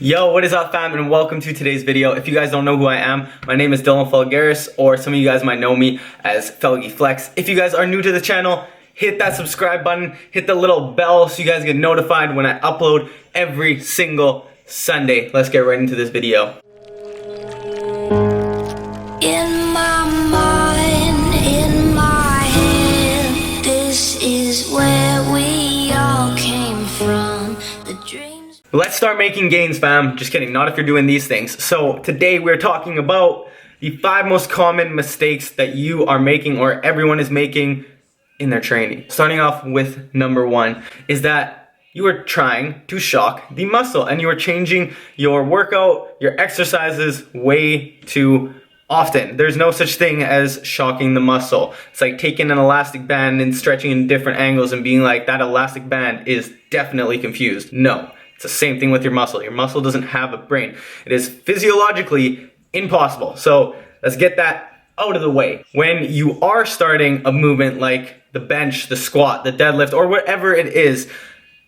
Yo, what is up fam, and welcome to today's video. If you guys don't know who I am, my name is Dylan Falgaris, or some of you guys might know me as Felgy Flex. If you guys are new to the channel, hit that subscribe button, hit the little bell so you guys get notified when I upload every single Sunday. Let's get right into this video. In my mind, in my head, this is where we all came from. The dreams. Let's start making gains, fam. Just kidding, not if you're doing these things. So today we're talking about the 5 most common mistakes that you are making or everyone is making in their training. Starting off with number 1 is that you are trying to shock the muscle and you are changing your workout, your exercises way too often. There's no such thing as shocking the muscle. It's like taking an elastic band and stretching in different angles and being like, that elastic band is definitely confused. No. It's the same thing with your muscle. Your muscle doesn't have a brain. It is physiologically impossible. So let's get that out of the way. When you are starting a movement like the bench, the squat, the deadlift, or whatever it is,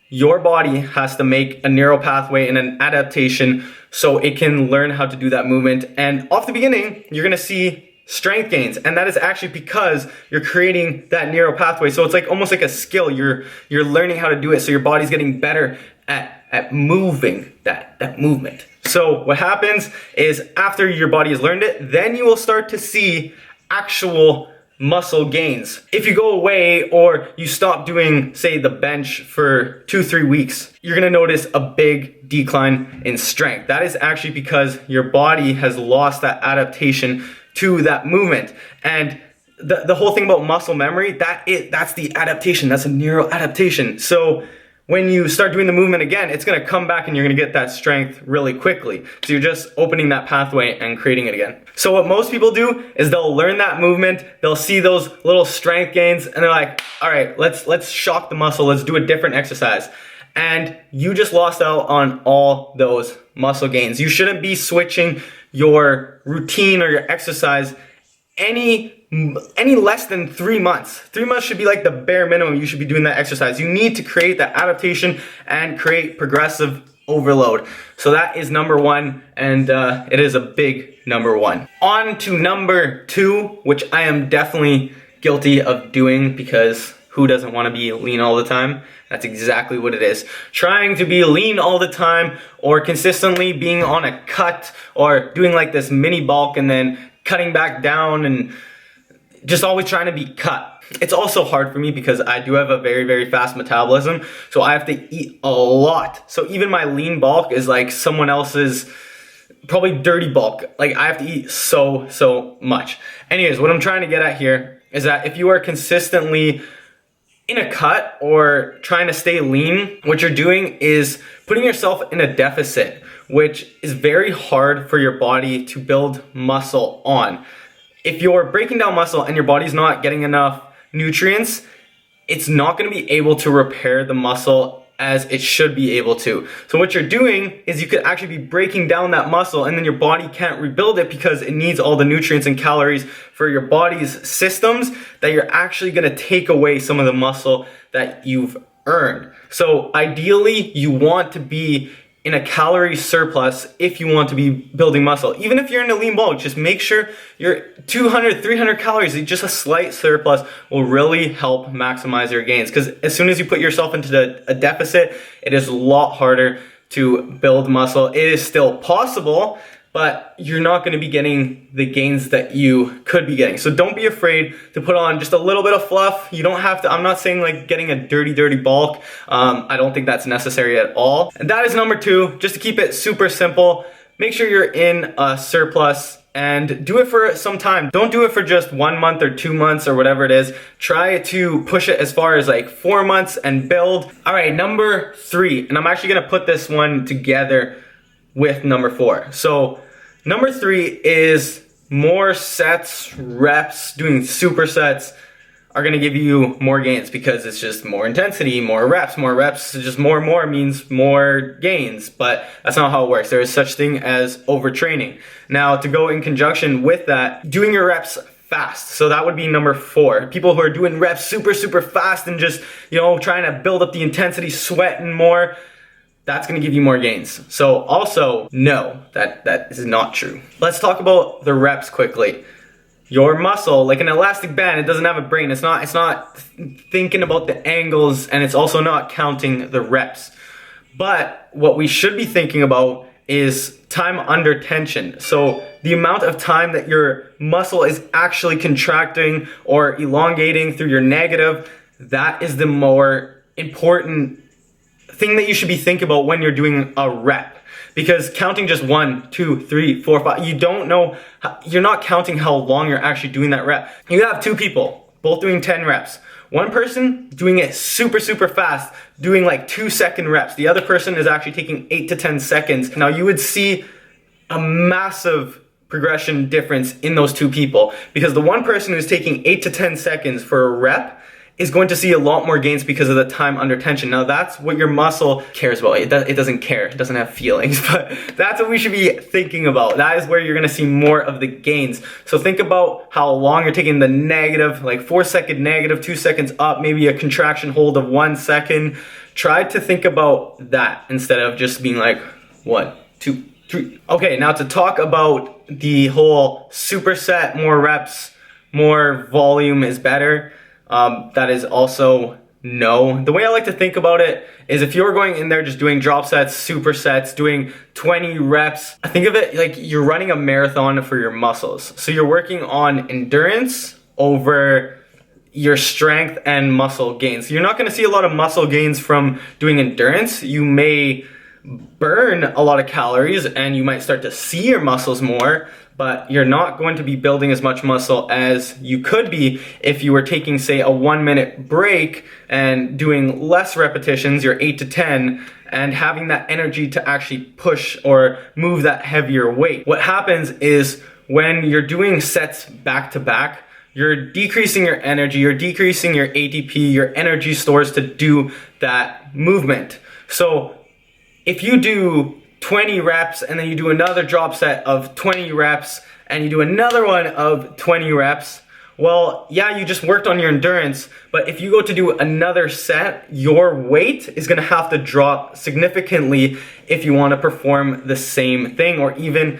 your body has to make a neural pathway and an adaptation so it can learn how to do that movement. And off the beginning, you're gonna see strength gains, and that is actually because you're creating that neural pathway. So it's like almost like a skill. You're learning how to do it, so your body's getting better at moving that movement. So what happens is after your body has learned it, then you will start to see actual muscle gains. If you go away or you stop doing, say, the bench for 2-3 weeks, you're gonna notice a big decline in strength. That is actually because your body has lost that adaptation to that movement. And the whole thing about muscle memory, that's the adaptation. That's a neural adaptation. So when you start doing the movement again, it's gonna come back and you're gonna get that strength really quickly. So you're just opening that pathway and creating it again. So what most people do is they'll learn that movement, they'll see those little strength gains, and they're like, all right, let's shock the muscle, let's do a different exercise. And you just lost out on all those muscle gains. You shouldn't be switching your routine or your exercise any less than 3 months. 3 months should be like the bare minimum you should be doing that exercise. You need to create that adaptation and create progressive overload. So that is number 1, and it is a big number 1. On to number 2, which I am definitely guilty of doing, because who doesn't want to be lean all the time? That's exactly what it is. Trying to be lean all the time, or consistently being on a cut, or doing like this mini bulk and then cutting back down, and just always trying to be cut. It's also hard for me because I do have a very, very fast metabolism, so I have to eat a lot. So even my lean bulk is like someone else's probably dirty bulk. Like I have to eat so much. Anyways, what I'm trying to get at here is that if you are consistently in a cut or trying to stay lean, what you're doing is putting yourself in a deficit, which is very hard for your body to build muscle on. If you're breaking down muscle and your body's not getting enough nutrients, it's not going to be able to repair the muscle as it should be able to. So what you're doing is you could actually be breaking down that muscle, and then your body can't rebuild it because it needs all the nutrients and calories for your body's systems, that you're actually going to take away some of the muscle that you've earned. So ideally, you want to be in a calorie surplus if you want to be building muscle. Even if you're in a lean bulk, just make sure you're 200, 300 calories, just a slight surplus will really help maximize your gains. Because as soon as you put yourself into a deficit, it is a lot harder to build muscle. It is still possible, but you're not going to be getting the gains that you could be getting. So don't be afraid to put on just a little bit of fluff. You don't have to, I'm not saying like getting a dirty bulk. I don't think that's necessary at all. And that is number 2, just to keep it super simple. Make sure you're in a surplus and do it for some time. Don't do it for just 1 month or 2 months or whatever it is. Try to push it as far as like 4 months and build. All right, number 3, and I'm actually gonna put this one together with number 4. So number 3 is more sets, reps. Doing supersets are going to give you more gains because it's just more intensity, more reps, just more means more gains, but that's not how it works. There is such thing as overtraining. Now, to go in conjunction with that, doing your reps fast. So that would be number 4. People who are doing reps super fast and just, trying to build up the intensity, sweating more, that's gonna give you more gains. So also, no, that is not true. Let's talk about the reps quickly. Your muscle, like an elastic band, it doesn't have a brain. It's not thinking about the angles, and it's also not counting the reps. But what we should be thinking about is time under tension. So the amount of time that your muscle is actually contracting or elongating through your negative, that is the more important thing that you should be thinking about when you're doing a rep. Because counting just 1, 2, 3, 4, 5, you don't know, you're not counting how long you're actually doing that rep. You have 2 people, both doing 10 reps. One person doing it super fast, doing like 2-second reps. The other person is actually taking 8 to 10 seconds. Now you would see a massive progression difference in those 2 people, because the one person who's taking 8 to 10 seconds for a rep is going to see a lot more gains because of the time under tension. Now that's what your muscle cares about. It doesn't care, it doesn't have feelings, but that's what we should be thinking about. That is where you're gonna see more of the gains. So think about how long you're taking the negative, like 4-second negative, 2 seconds up, maybe a contraction hold of 1 second. Try to think about that instead of just being like, 1, 2, 3. Okay, now to talk about the whole superset, more reps, more volume is better. That is also no. The way I like to think about it is if you're going in there just doing drop sets, supersets, doing 20 reps, I think of it like you're running a marathon for your muscles. So you're working on endurance over your strength and muscle gains. So you're not gonna see a lot of muscle gains from doing endurance. You may burn a lot of calories and you might start to see your muscles more, but you're not going to be building as much muscle as you could be if you were taking, say, a 1-minute break and doing less repetitions, your 8 to 10, and having that energy to actually push or move that heavier weight. What happens is when you're doing sets back to back, you're decreasing your energy, you're decreasing your ATP, your energy stores to do that movement. So if you do 20 reps and then you do another drop set of 20 reps and you do another one of 20 reps, well, yeah, you just worked on your endurance, but if you go to do another set, your weight is gonna have to drop significantly if you wanna perform the same thing, or even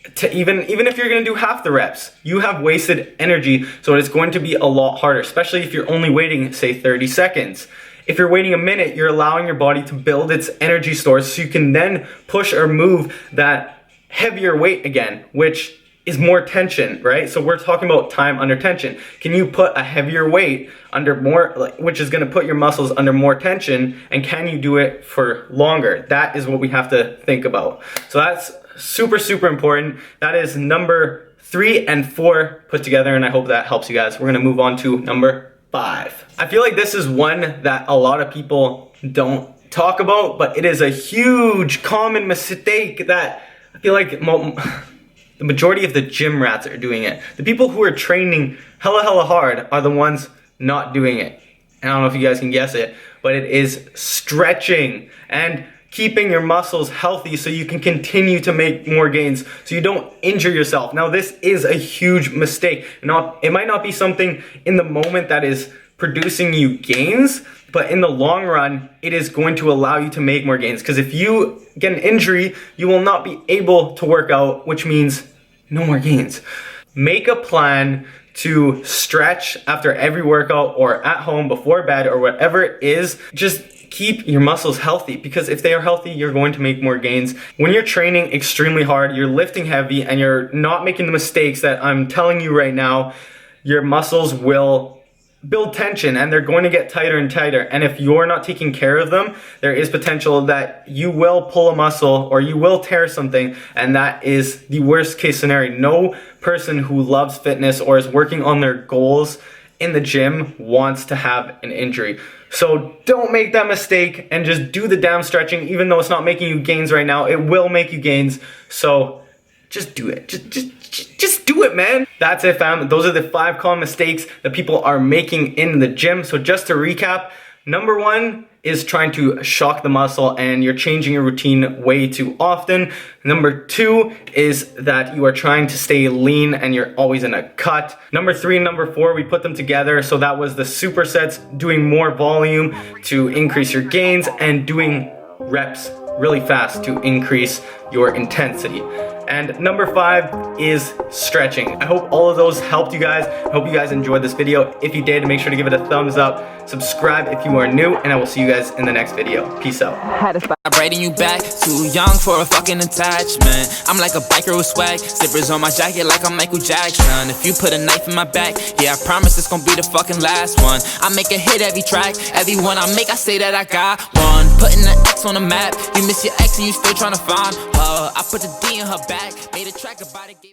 if you're gonna do half the reps, you have wasted energy, so it's going to be a lot harder, especially if you're only waiting, say, 30 seconds. If you're waiting a minute, you're allowing your body to build its energy stores so you can then push or move that heavier weight again, which is more tension, right? So we're talking about time under tension. Can you put a heavier weight under more, which is gonna put your muscles under more tension, and can you do it for longer? That is what we have to think about. So that's super important. That is number 3 and 4 put together, and I hope that helps you guys. We're gonna move on to number 5. I feel like this is one that a lot of people don't talk about, but it is a huge common mistake that I feel like the majority of the gym rats are doing it. The people who are training hella hard are the ones not doing it. And I don't know if you guys can guess it, but it is stretching and keeping your muscles healthy so you can continue to make more gains, so you don't injure yourself. Now, this is a huge mistake. It might not be something in the moment that is producing you gains, but in the long run, it is going to allow you to make more gains. Because if you get an injury, you will not be able to work out, which means no more gains. Make a plan to stretch after every workout or at home before bed or whatever it is. Just keep your muscles healthy, because if they are healthy, you're going to make more gains. When you're training extremely hard, you're lifting heavy, and you're not making the mistakes that I'm telling you right now, your muscles will build tension and they're going to get tighter and tighter. And if you're not taking care of them, there is potential that you will pull a muscle or you will tear something, and that is the worst case scenario. No person who loves fitness or is working on their goals in the gym wants to have an injury. So don't make that mistake and just do the damn stretching. Even though it's not making you gains right now, it will make you gains. So just do it. Just do it, man. That's it, fam. Those are the 5 common mistakes that people are making in the gym. So just to recap, number 1 is trying to shock the muscle and you're changing your routine way too often. Number 2 is that you are trying to stay lean and you're always in a cut. Number 3 and number 4, we put them together. So that was the supersets, doing more volume to increase your gains, and doing reps really fast to increase your intensity. And number 5 is stretching. I hope all of those helped you guys. I hope you guys enjoyed this video. If you did, make sure to give it a thumbs up. Subscribe if you are new, and I will see you guys in the next video. Peace out. Braiding you back, too young for a fucking attachment. I'm like a biker with swag, zippers on my jacket like I'm Michael Jackson. If you put a knife in my back, yeah, I promise it's gonna be the fucking last one. I make a hit every track, every one I make, I say that I got one. Putting the X on the map, you miss your ex and you still tryna find her. I put the D in her back, made a track about it.